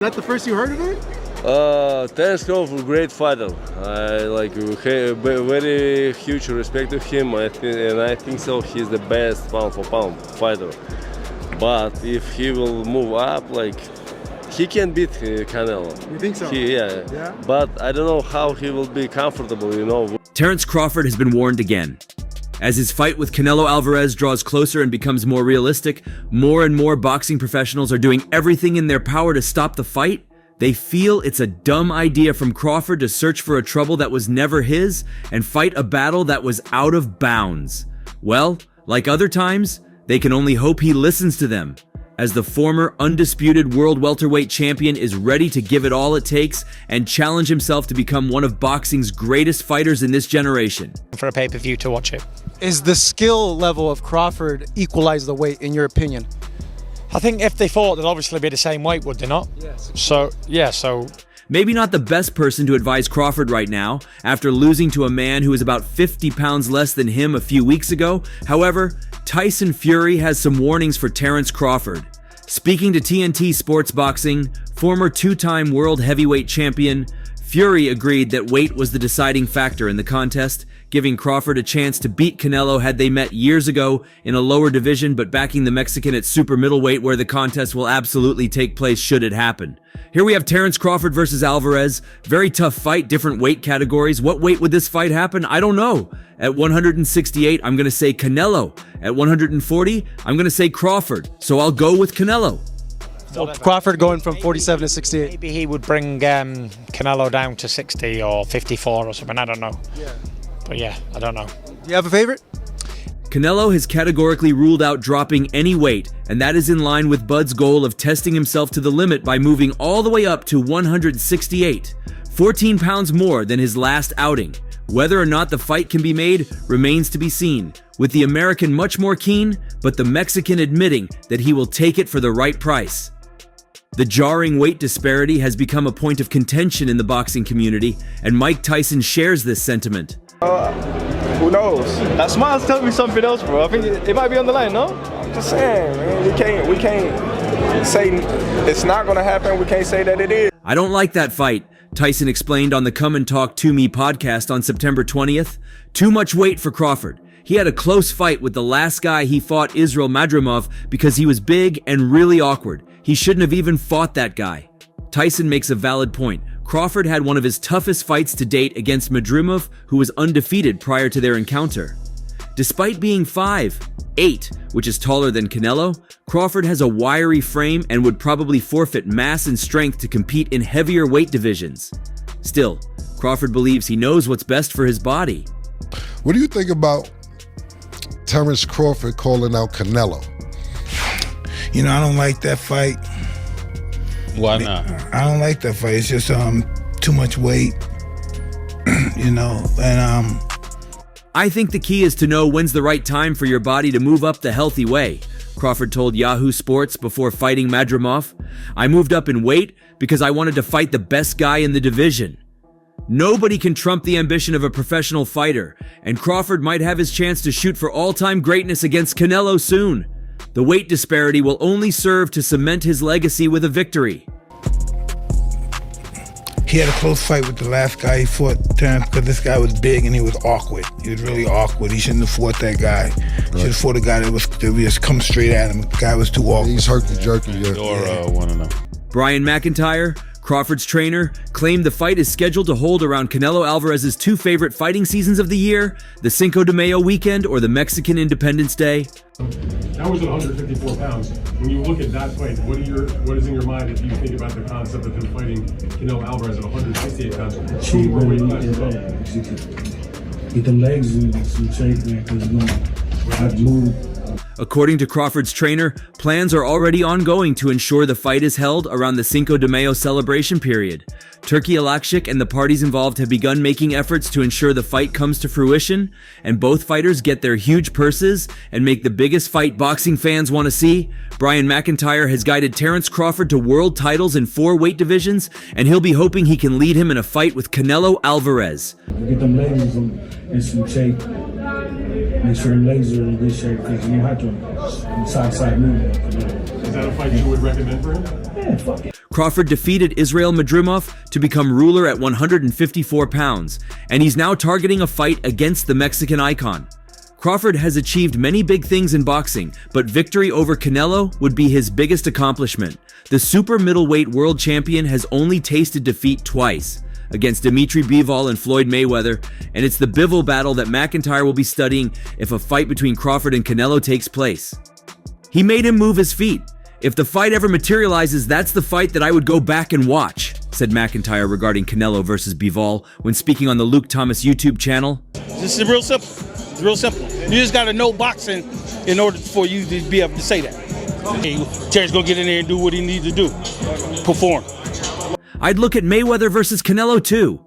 that the first you heard of it? Terence Crawford, great fighter. I like very huge respect to him. I think so. He's the best pound for pound fighter. But if he will move up, like he can beat Canelo. You think so? Yeah. But I don't know how he will be comfortable. You know. Terence Crawford has been warned again. As his fight with Canelo Alvarez draws closer and becomes more realistic, more and more boxing professionals are doing everything in their power to stop the fight. They feel it's a dumb idea from Crawford to search for a trouble that was never his and fight a battle that was out of bounds. Well, like other times, they can only hope he listens to them, as the former undisputed world welterweight champion is ready to give it all it takes and challenge himself to become one of boxing's greatest fighters in this generation. For a pay-per-view to watch it. Is the skill level of Crawford equalize the weight, in your opinion? I think if they fought, they'd obviously be the same weight, would they not? Yes. So maybe not the best person to advise Crawford right now, after losing to a man who is about 50 pounds less than him a few weeks ago. However, Tyson Fury has some warnings for Terence Crawford. Speaking to TNT Sports Boxing, former two-time world heavyweight champion, Fury agreed that weight was the deciding factor in the contest, giving Crawford a chance to beat Canelo had they met years ago in a lower division, but backing the Mexican at super middleweight, where the contest will absolutely take place should it happen. Here we have Terence Crawford versus Alvarez. Very tough fight, different weight categories. What weight would this fight happen? I don't know. At 168, I'm going to say Canelo. At 140, I'm going to say Crawford. So I'll go with Canelo. So Crawford going from 47 to 68. Maybe he would bring Canelo down to 60 or 54 or something. I don't know. Yeah. But yeah, I don't know. Do you have a favorite? Canelo has categorically ruled out dropping any weight, and that is in line with Bud's goal of testing himself to the limit by moving all the way up to 168, 14 pounds more than his last outing. Whether or not the fight can be made remains to be seen, with the American much more keen, but the Mexican admitting that he will take it for the right price. The jarring weight disparity has become a point of contention in the boxing community, and Mike Tyson shares this sentiment. Who knows? That smile's telling me something else, bro. I think it might be on the line, no? I'm just saying, man. We can't say it's not gonna happen. We can't say that it is. I don't like that fight, Tyson explained on the Come and Talk to Me podcast on September 20th. Too much weight for Crawford. He had a close fight with the last guy he fought, Israel Madrimov, because he was big and really awkward. He shouldn't have even fought that guy. Tyson makes a valid point. Crawford had one of his toughest fights to date against Madrimov, who was undefeated prior to their encounter. Despite being 5'8", which is taller than Canelo, Crawford has a wiry frame and would probably forfeit mass and strength to compete in heavier weight divisions. Still, Crawford believes he knows what's best for his body. What do you think about Terence Crawford calling out Canelo? You know, I don't like that fight. Why not? I don't like that fight. It's just too much weight, you know, and I think the key is to know when's the right time for your body to move up the healthy way, Crawford told Yahoo Sports before fighting Madrimov. I moved up in weight because I wanted to fight the best guy in the division. Nobody can trump the ambition of a professional fighter, and Crawford might have his chance to shoot for all-time greatness against Canelo soon. The weight disparity will only serve to cement his legacy with a victory. he had a close fight with the last guy he fought, Terence, because this guy was big and he was awkward. He was really awkward. He shouldn't have fought that guy. He should have fought a guy that would just come straight at him. The guy was too awkward. He's herky-jerky. Want to know. Brian McIntyre, Crawford's trainer, claimed the fight is scheduled to hold around Canelo Alvarez's two favorite fighting seasons of the year, the Cinco de Mayo weekend or the Mexican Independence Day. That was at 154 pounds. When you look at that fight, what is in your mind if you think about the concept of him fighting Canelo Alvarez at 168 pounds? Two more weight classes up. Get the legs in some shape, man, because I've moved. According to Crawford's trainer, plans are already ongoing to ensure the fight is held around the Cinco de Mayo celebration period. Turki Alakshik and the parties involved have begun making efforts to ensure the fight comes to fruition, and both fighters get their huge purses and make the biggest fight boxing fans want to see. Brian McIntyre has guided Terence Crawford to world titles in 4 weight divisions, and he'll be hoping he can lead him in a fight with Canelo Alvarez. Get them legs in some shape. Make sure the legs are in good shape because you have to side movement. Is that a fight you would recommend for him? Yeah, Yeah, fuck it. Crawford defeated Israel Madrimov to become ruler at 154 pounds, and he's now targeting a fight against the Mexican icon. Crawford has achieved many big things in boxing, but victory over Canelo would be his biggest accomplishment. The super middleweight world champion has only tasted defeat twice, against Dimitri Bivol and Floyd Mayweather, and it's the Bivol battle that McIntyre will be studying if a fight between Crawford and Canelo takes place. He made him move his feet. If the fight ever materializes, that's the fight that I would go back and watch, said McIntyre regarding Canelo versus Bivol when speaking on the Luke Thomas YouTube channel. This is real simple. It's real simple. You just got to know boxing in order for you to be able to say that. Hey, Terry's going to get in there and do what he needs to do. Perform. I'd look at Mayweather versus Canelo too.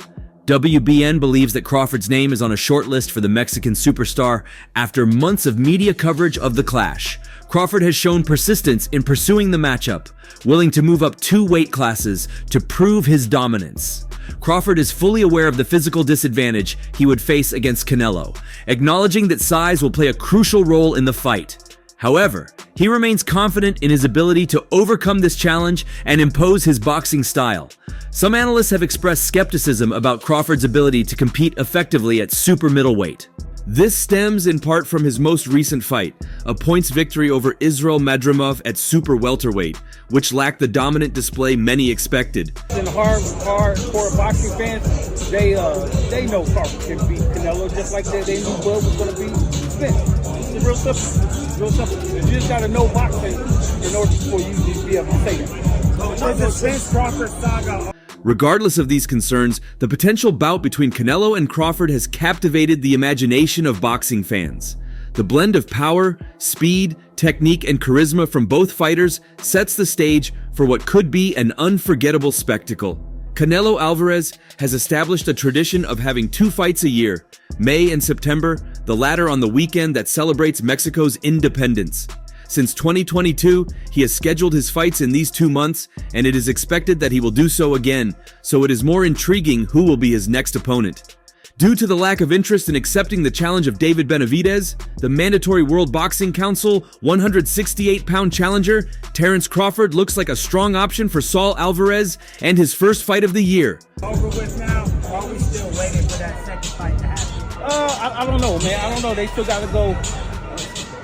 WBN believes that Crawford's name is on a short list for the Mexican superstar after months of media coverage of the clash. Crawford has shown persistence in pursuing the matchup, willing to move up 2 weight classes to prove his dominance. Crawford is fully aware of the physical disadvantage he would face against Canelo, acknowledging that size will play a crucial role in the fight. However, he remains confident in his ability to overcome this challenge and impose his boxing style. Some analysts have expressed skepticism about Crawford's ability to compete effectively at super middleweight. This stems in part from his most recent fight, a points victory over Israel Madrimov at super welterweight, which lacked the dominant display many expected. And hardcore boxing fans, they know Crawford can beat Canelo just like they knew Bud was going to beat Spence. It's real simple. It's real simple. You just got to know boxing in order for you to be able to say that. The Spence Crawford saga. Regardless of these concerns, the potential bout between Canelo and Crawford has captivated the imagination of boxing fans. The blend of power, speed, technique, and charisma from both fighters sets the stage for what could be an unforgettable spectacle. Canelo Alvarez has established a tradition of having 2 fights a year, May and September, the latter on the weekend that celebrates Mexico's independence. Since 2022, he has scheduled his fights in these 2 months, and it is expected that he will do so again, so it is more intriguing who will be his next opponent. Due to the lack of interest in accepting the challenge of David Benavidez, the mandatory World Boxing Council 168-pound challenger, Terence Crawford looks like a strong option for Saul Alvarez and his first fight of the year. Over with now, or are we still waiting for that second fight to happen? I don't know, man. I don't know. They still got to go.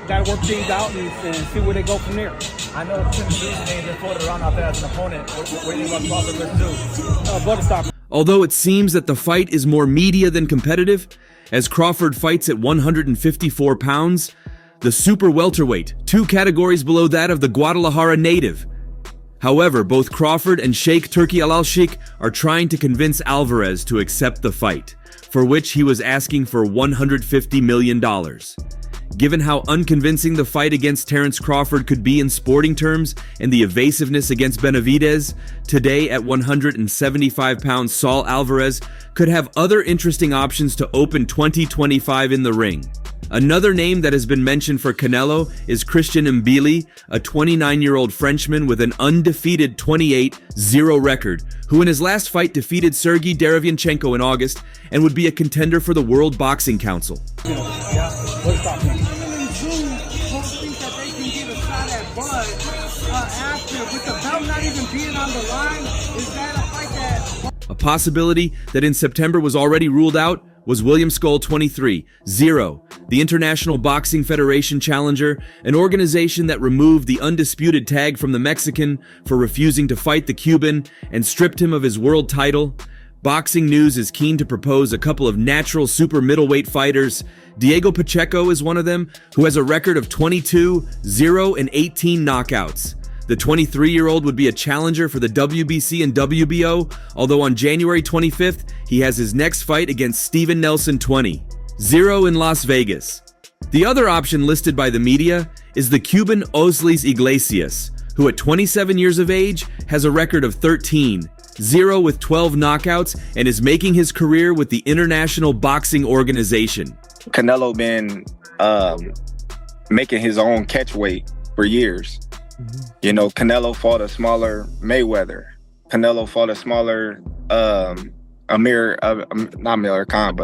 Got to work things out and see where they go from there. I know Tim Beasley just floated around out there as an opponent. What do you think about Crawford versus Butterstop. Although it seems that the fight is more media than competitive, as Crawford fights at 154 pounds, the super welterweight, 2 categories below that of the Guadalajara native. However, both Crawford and Sheikh Turki Al-Sheikh are trying to convince Alvarez to accept the fight, for which he was asking for $150 million. Given how unconvincing the fight against Terence Crawford could be in sporting terms and the evasiveness against Benavidez, today at 175 pounds, Saul Alvarez could have other interesting options to open 2025 in the ring. Another name that has been mentioned for Canelo is Christian Mbili, a 29-year-old Frenchman with an undefeated 28-0 record, who in his last fight defeated Sergey Derevyanchenko in August and would be a contender for the World Boxing Council. A possibility that in September was already ruled out was William Skull 23-0, the International Boxing Federation challenger, an organization that removed the undisputed tag from the Mexican for refusing to fight the Cuban and stripped him of his world title. Boxing News is keen to propose a couple of natural super middleweight fighters. Diego Pacheco is one of them, who has a record of 22-0 and 18 knockouts. The 23-year-old would be a challenger for the WBC and WBO, although on January 25th, he has his next fight against Steven Nelson 20-0 in Las Vegas. The other option listed by the media is the Cuban Oslis Iglesias, who at 27 years of age has a record of 13-0 with 12 knockouts and is making his career with the International Boxing Organization. Canelo been making his own catchweight for years. You know, Canelo fought a smaller Mayweather. Canelo fought a smaller Amir Khan.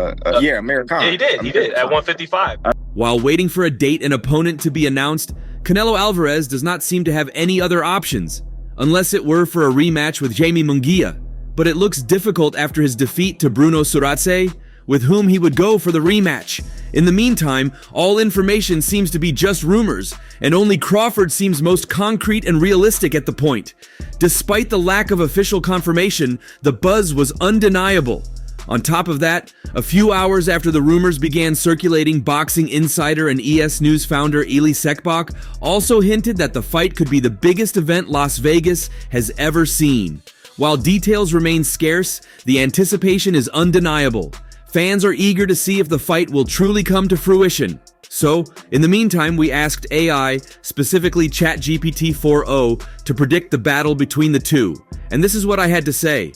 Yeah, he did at 155. While waiting for a date and opponent to be announced, Canelo Alvarez does not seem to have any other options. unless it were for a rematch with Jamie Munguia, but it looks difficult after his defeat to Bruno Suratse, with whom he would go for the rematch. In the meantime, all information seems to be just rumors, and only Crawford seems most concrete and realistic at the point. Despite the lack of official confirmation, the buzz was undeniable. On top of that, a few hours after the rumors began circulating, Boxing Insider and ES News founder Eli Sekbach also hinted that the fight could be the biggest event Las Vegas has ever seen. While details remain scarce, the anticipation is undeniable. Fans are eager to see if the fight will truly come to fruition. So, in the meantime, we asked AI, specifically ChatGPT 4o, to predict the battle between the two. And this is what I had to say.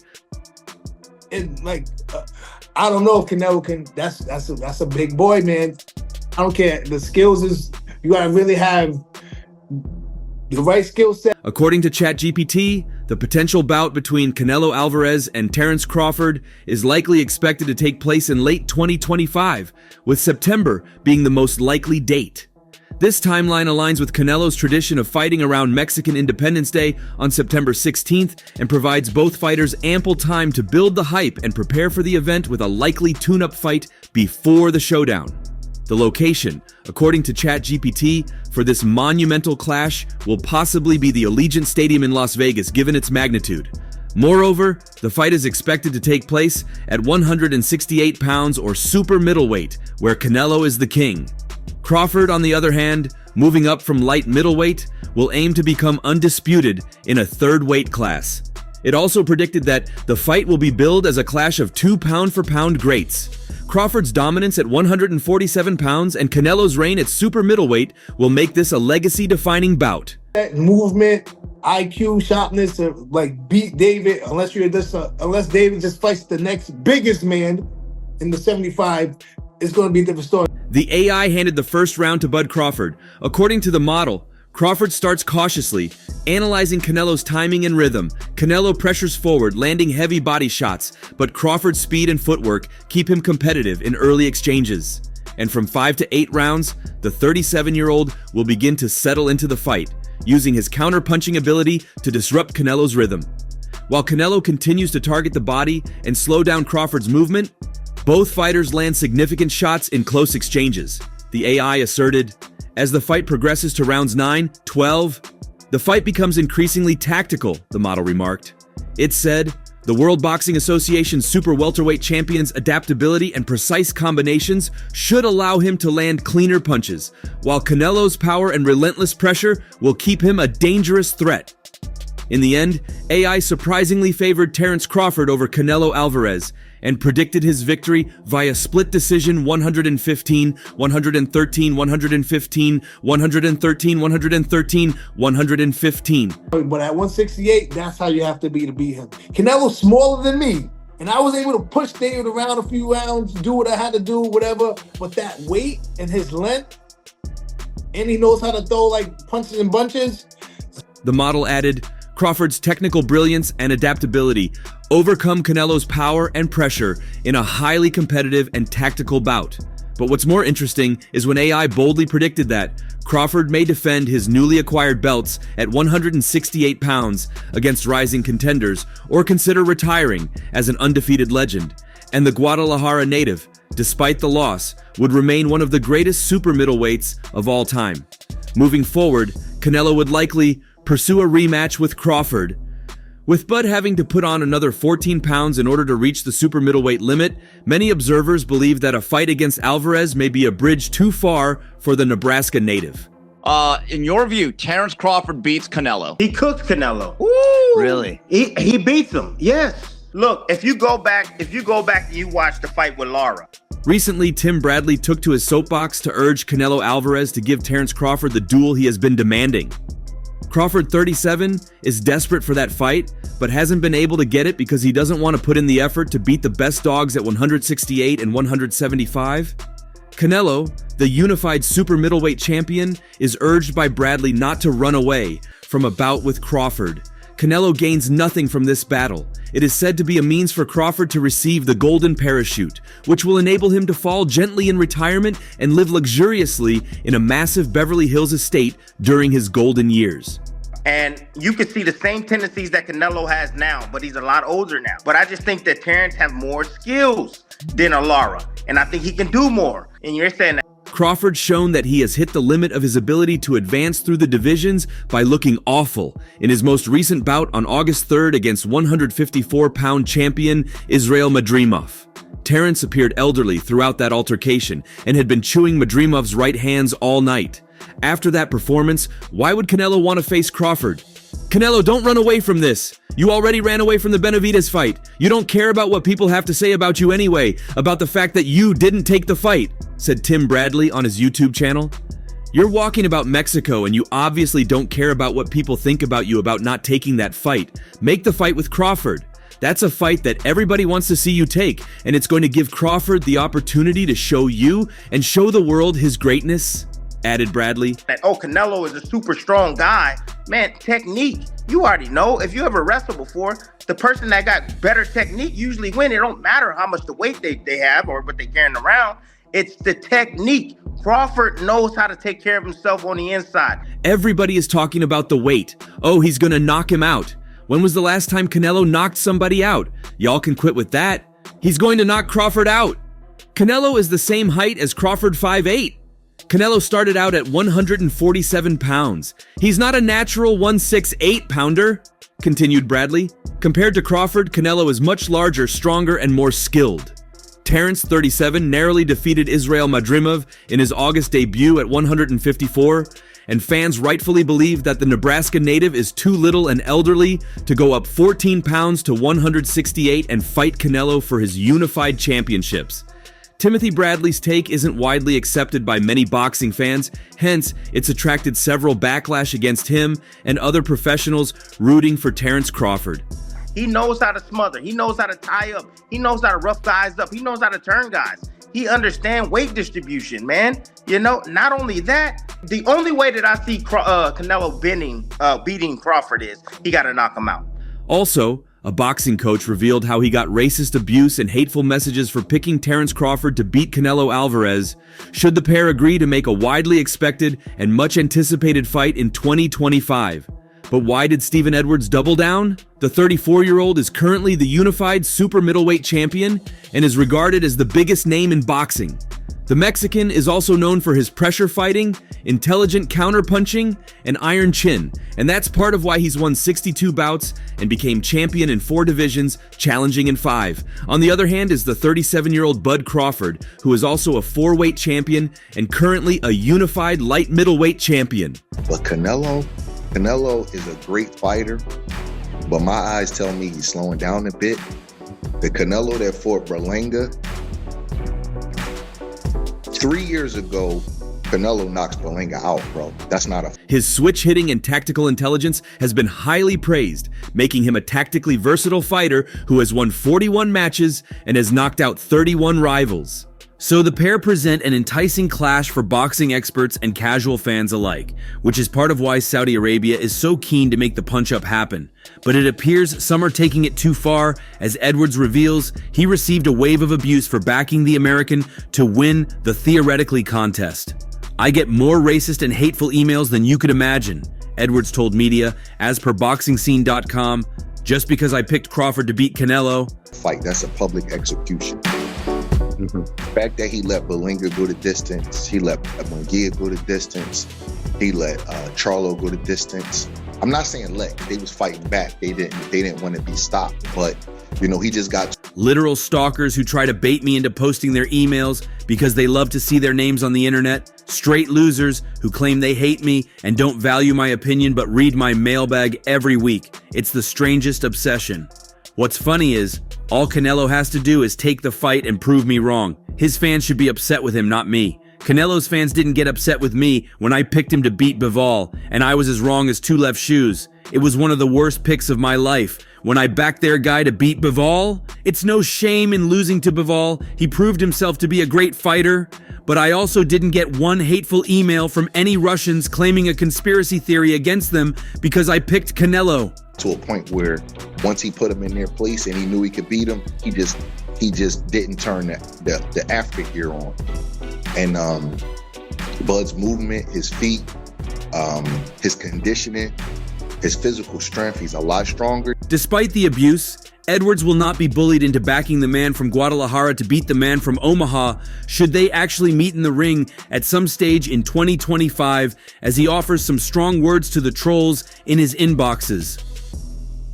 I don't know if Canelo can. That's a big boy, man. I don't care. The skills is, you gotta really have the right skill set. According to ChatGPT, the potential bout between Canelo Alvarez and Terence Crawford is likely expected to take place in late 2025, with September being the most likely date. This timeline aligns with Canelo's tradition of fighting around Mexican Independence Day on September 16th and provides both fighters ample time to build the hype and prepare for the event with a likely tune-up fight before the showdown. The location, according to ChatGPT, for this monumental clash will possibly be the Allegiant Stadium in Las Vegas, given its magnitude. Moreover, the fight is expected to take place at 168 pounds or super middleweight, where Canelo is the king. Crawford, on the other hand, moving up from light middleweight, will aim to become undisputed in a third weight class. It also predicted that the fight will be billed as a clash of two pound-for-pound greats. Crawford's dominance at 147 pounds and Canelo's reign at super middleweight will make this a legacy-defining bout. That movement, IQ, sharpness to beat David, unless David just fights the next biggest man in the 75, it's going to be a different story. The AI handed the first round to Bud Crawford. According to the model, Crawford starts cautiously, analyzing Canelo's timing and rhythm. Canelo pressures forward, landing heavy body shots, but Crawford's speed and footwork keep him competitive in early exchanges. And from 5 to 8 rounds, the 37-year-old will begin to settle into the fight, using his counter-punching ability to disrupt Canelo's rhythm. While Canelo continues to target the body and slow down Crawford's movement, both fighters land significant shots in close exchanges. The AI asserted, as the fight progresses to rounds 9, 12, the fight becomes increasingly tactical, the model remarked. It said, the World Boxing Association's super welterweight champion's adaptability and precise combinations should allow him to land cleaner punches, while Canelo's power and relentless pressure will keep him a dangerous threat. In the end, AI surprisingly favored Terence Crawford over Canelo Alvarez and predicted his victory via split decision 115, 113, 115, 113, 113, 115. But at 168, that's how you have to be to beat him. Canelo's smaller than me, and I was able to push David around a few rounds, do what I had to do, whatever. But that weight and his length, and he knows how to throw punches and bunches. The model added, Crawford's technical brilliance and adaptability overcome Canelo's power and pressure in a highly competitive and tactical bout. But what's more interesting is when AI boldly predicted that Crawford may defend his newly acquired belts at 168 pounds against rising contenders or consider retiring as an undefeated legend. And the Guadalajara native, despite the loss, would remain one of the greatest super middleweights of all time. Moving forward, Canelo would likely pursue a rematch with Crawford. With Bud having to put on another 14 pounds in order to reach the super middleweight limit, many observers believe that a fight against Alvarez may be a bridge too far for the Nebraska native. In your view, Terence Crawford beats Canelo. He cooks Canelo. Woo! Really? He beats him. Yes. Look, if you go back and you watch the fight with Lara. Recently, Tim Bradley took to his soapbox to urge Canelo Alvarez to give Terence Crawford the duel he has been demanding. Crawford, 37, is desperate for that fight, but hasn't been able to get it because he doesn't want to put in the effort to beat the best dogs at 168 and 175. Canelo, the unified super middleweight champion, is urged by Bradley not to run away from a bout with Crawford. Canelo gains nothing from this battle. It is said to be a means for Crawford to receive the golden parachute, which will enable him to fall gently in retirement and live luxuriously in a massive Beverly Hills estate during his golden years. And you can see the same tendencies that Canelo has now, but he's a lot older now. But I just think that Terence has more skills than Lara, and I think he can do more. And you're saying that Crawford's shown that he has hit the limit of his ability to advance through the divisions by looking awful in his most recent bout on August 3rd against 154-pound champion Israil Madrimov. Terence appeared elderly throughout that altercation and had been chewing Madrimov's right hands all night. After that performance, why would Canelo want to face Crawford? Canelo, don't run away from this. You already ran away from the Benavidez fight. You don't care about what people have to say about you anyway, about the fact that you didn't take the fight, said Tim Bradley on his YouTube channel. You're walking about Mexico and you obviously don't care about what people think about you about not taking that fight. Make the fight with Crawford. That's a fight that everybody wants to see you take, and it's going to give Crawford the opportunity to show you and show the world his greatness, added Bradley. oh, Canelo is a super strong guy. Man, technique. You already know. If you ever wrestled before, the person that got better technique usually win. It don't matter how much the weight they have or what they're carrying around. It's the technique. Crawford knows how to take care of himself on the inside. Everybody is talking about the weight. Oh, he's going to knock him out. When was the last time Canelo knocked somebody out? Y'all can quit with that. He's going to knock Crawford out. Canelo is the same height as Crawford 5'8". Canelo started out at 147 pounds. He's not a natural 168 pounder, continued Bradley. Compared to Crawford, Canelo is much larger, stronger, and more skilled. Terence, 37, narrowly defeated Israil Madrimov in his August debut at 154, and fans rightfully believe that the Nebraska native is too little and elderly to go up 14 pounds to 168 and fight Canelo for his unified championships. Timothy Bradley's take isn't widely accepted by many boxing fans, hence it's attracted several backlash against him and other professionals rooting for Terence Crawford. He knows how to smother. He knows how to tie up. He knows how to rough guys up. He knows how to turn guys. He understands weight distribution, man. You know, not only that, the only way that I see Canelo beating Crawford is he got to knock him out. Also, a boxing coach revealed how he got racist abuse and hateful messages for picking Terence Crawford to beat Canelo Alvarez, should the pair agree to make a widely expected and much anticipated fight in 2025. But why did Stephen Edwards double down? The 34-year-old is currently the unified super middleweight champion and is regarded as the biggest name in boxing. The Mexican is also known for his pressure fighting, intelligent counterpunching, and iron chin, and that's part of why he's won 62 bouts and became champion in 4 divisions, challenging in 5. On the other hand is the 37-year-old Bud Crawford, who is also a 4-weight champion and currently a unified light middleweight champion. But Canelo is a great fighter, but my eyes tell me he's slowing down a bit. The Canelo that fought Berlanga 3 years ago, Canelo knocks Berlanga out, bro. That's not a... His switch hitting and tactical intelligence has been highly praised, making him a tactically versatile fighter who has won 41 matches and has knocked out 31 rivals. So the pair present an enticing clash for boxing experts and casual fans alike, which is part of why Saudi Arabia is so keen to make the punch-up happen. But it appears some are taking it too far, as Edwards reveals he received a wave of abuse for backing the American to win the theoretically contest. I get more racist and hateful emails than you could imagine, Edwards told media, as per BoxingScene.com, just because I picked Crawford to beat Canelo. Fight, that's a public execution. The fact that he let Berlanga go the distance, he let Munguia go the distance, he let Charlo go the distance. I'm not saying they was fighting back. They didn't want to be stopped, but you know, he just got literal stalkers who try to bait me into posting their emails because they love to see their names on the internet. Straight losers who claim they hate me and don't value my opinion but read my mailbag every week. It's the strangest obsession. What's funny is, all Canelo has to do is take the fight and prove me wrong. His fans should be upset with him, not me. Canelo's fans didn't get upset with me when I picked him to beat Bivol, and I was as wrong as 2 left shoes. It was one of the worst picks of my life. When I backed their guy to beat Bivol, it's no shame in losing to Bivol. He proved himself to be a great fighter. But I also didn't get one hateful email from any Russians claiming a conspiracy theory against them because I picked Canelo. To a point where once he put him in their place and he knew he could beat him, he just didn't turn the after gear on. And Bud's movement, his feet, his conditioning, his physical strength, he's a lot stronger. Despite the abuse, Edwards will not be bullied into backing the man from Guadalajara to beat the man from Omaha should they actually meet in the ring at some stage in 2025, as he offers some strong words to the trolls in his inboxes.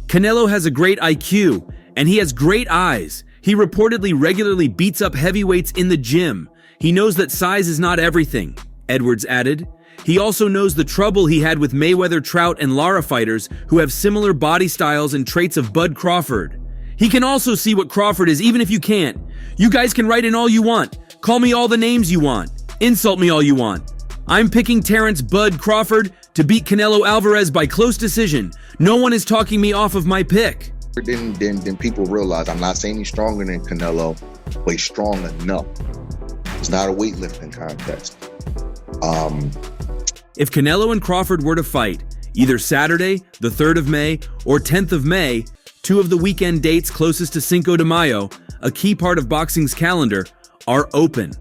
Canelo has a great IQ, and he has great eyes. He reportedly regularly beats up heavyweights in the gym. He knows that size is not everything, Edwards added. He also knows the trouble he had with Mayweather, Trout, and Lara fighters who have similar body styles and traits of Bud Crawford. He can also see what Crawford is, even if you can't. You guys can write in all you want. Call me all the names you want. Insult me all you want. I'm picking Terence Bud Crawford to beat Canelo Alvarez by close decision. No one is talking me off of my pick. Then people realize I'm not saying he's stronger than Canelo, but he's strong enough. It's not a weightlifting contest. If Canelo and Crawford were to fight, either Saturday, the 3rd of May, or 10th of May, two of the weekend dates closest to Cinco de Mayo, a key part of boxing's calendar, are open.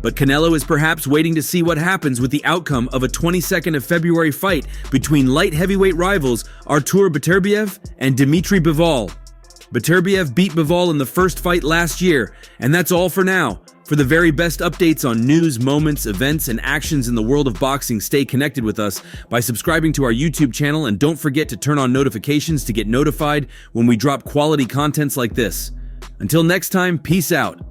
But Canelo is perhaps waiting to see what happens with the outcome of a 22nd of February fight between light heavyweight rivals Artur Beterbiev and Dmitry Bivol. Beterbiev beat Bivol in the first fight last year, and that's all for now. For the very best updates on news, moments, events, and actions in the world of boxing, stay connected with us by subscribing to our YouTube channel, and don't forget to turn on notifications to get notified when we drop quality contents like this. Until next time, peace out.